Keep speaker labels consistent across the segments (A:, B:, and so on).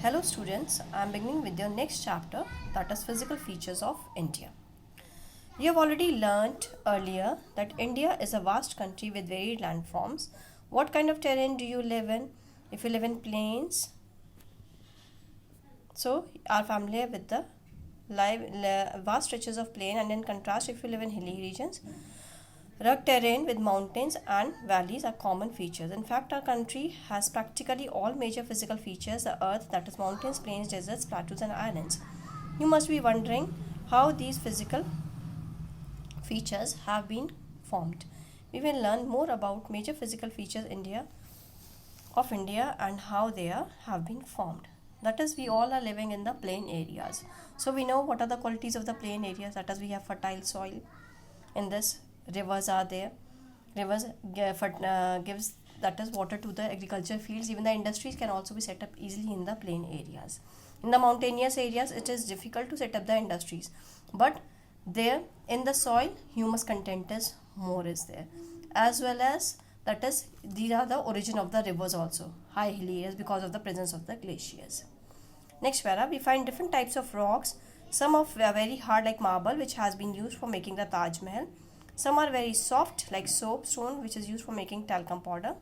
A: Hello students, I am beginning with your next chapter, that is physical features of India. You have already learnt earlier that India is a vast country with varied landforms. What kind of terrain do you live in? If you live in plains, so are familiar with the vast stretches of plain, and in contrast if you live in hilly regions, rugged terrain with mountains and valleys are common features. In fact, our country has practically all major physical features, the earth, that is mountains, plains, deserts, plateaus and islands. You must be wondering how these physical features have been formed. We will learn more about major physical features of India and how have been formed. That is, we all are living in the plain areas. So we know what are the qualities of the plain areas. That is, we have fertile soil. In this, rivers are there. Rivers gives that is water to the agriculture fields. Even the industries can also be set up easily in the plain areas. In the mountainous areas, it is difficult to set up the industries, but there in the soil, humus content is more is there, as well as that is these are the origin of the rivers also, high hilly areas, because of the presence of the glaciers. Next para, we find different types of rocks. Some of are very hard like marble, which has been used for making the Taj Mahal. Some are very soft like soapstone, which is used for making talcum powder.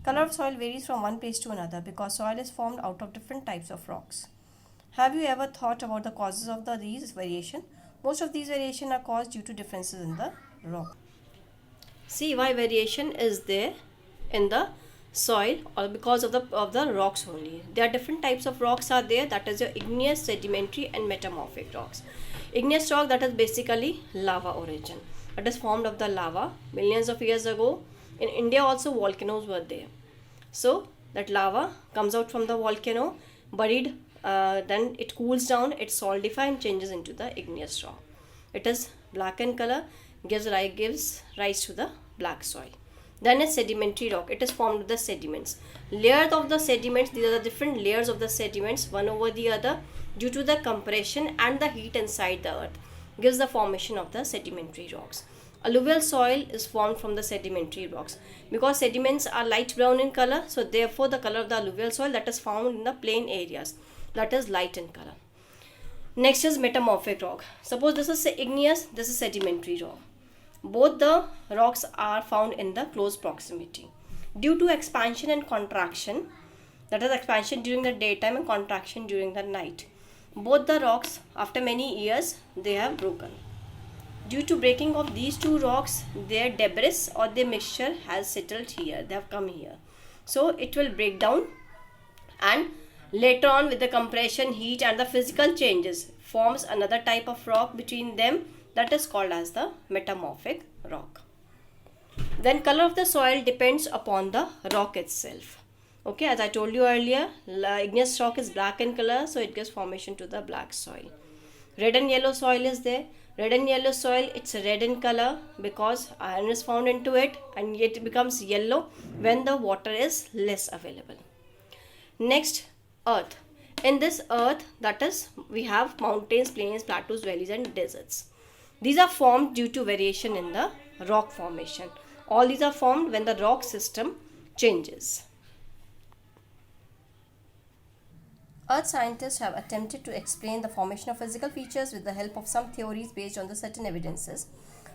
A: Color of soil varies from one place to another because soil is formed out of different types of rocks. Have you ever thought about the causes of these variation? Most of these variation are caused due to differences in the rock. See why variation is there in the soil, or because of the rocks only. There are different types of rocks are there, that is your igneous, sedimentary and metamorphic rocks. Igneous rock, that is basically lava origin. It is formed of the lava millions of years ago. In India also volcanoes were there. So that lava comes out from the volcano, buried, then it cools down, it solidifies and changes into the igneous rock. It is black in color, gives rise to the black soil. Then is sedimentary rock. It is formed of the sediments. Layers of the sediments, these are the different layers of the sediments, one over the other, due to the compression and the heat inside the earth, gives the formation of the sedimentary rocks. Alluvial soil is formed from the sedimentary rocks. Because sediments are light brown in color, so therefore the color of the alluvial soil that is found in the plain areas, that is light in color. Next is metamorphic rock. Suppose this is igneous, this is sedimentary rock. Both the rocks are found in the close proximity. Due to expansion and contraction, that is expansion during the daytime and contraction during the night, both the rocks after many years they have broken. Due to breaking of these two rocks, their debris or their mixture has settled here, they have come here. So it will break down, and later on with the compression, heat and the physical changes forms another type of rock between them, that is called as the metamorphic rock. Then color of the soil depends upon the rock itself. Okay, as I told you earlier, igneous rock is black in color, so it gives formation to the black soil. Red and yellow soil is there. Red and yellow soil, it's red in color because iron is found into it, and yet it becomes yellow when the water is less available. Next, earth. In this earth, that is, we have mountains, plains, plateaus, valleys and deserts. These are formed due to variation in the rock formation. All these are formed when the rock system changes. Earth scientists have attempted to explain the formation of physical features with the help of some theories based on the certain evidences.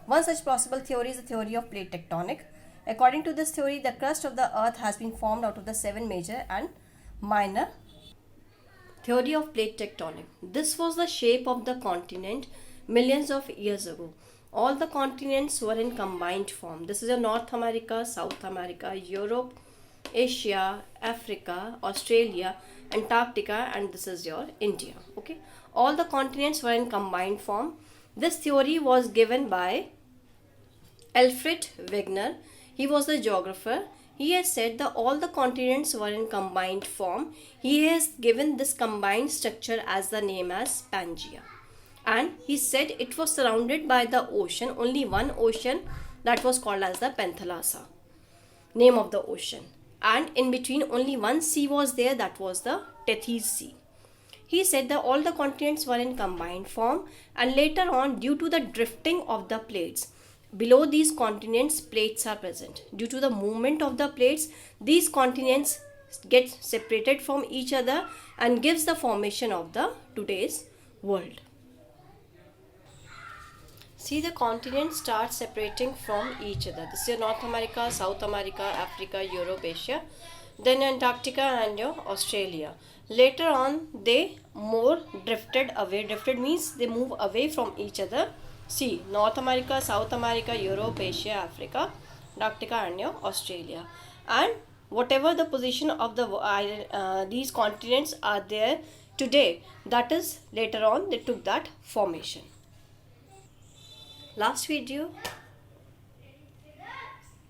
A: One such possible theory is the theory of plate tectonic. According to this theory, the crust of the earth has been formed out of the 7 major and minor. Theory of plate tectonic. This was the shape of the continent millions of years ago. All the continents were in combined form. This is a North America, South America, Europe, Asia, Africa, Australia, Antarctica, and this is your India. Okay, all the continents were in combined form. This theory was given by Alfred Wegener. He was the geographer. He has said that all the continents were in combined form. He has given this combined structure as the name as Pangaea. And he said it was surrounded by the ocean, only one ocean, that was called as the Panthalassa, name of the ocean. And in between only one sea was there, that was the Tethys Sea. He said that all the continents were in combined form, and later on, due to the drifting of the plates, below these continents plates are present. Due to the movement of the plates, these continents gets separated from each other and gives the formation of the today's world. See, the continents start separating from each other. This is your North America, South America, Africa, Europe, Asia, then Antarctica and your Australia. Later on, they more drifted away. Drifted means they move away from each other. See, North America, South America, Europe, Asia, Africa, Antarctica and your Australia. And whatever the position of these continents are there today, that is later on they took that formation. Last video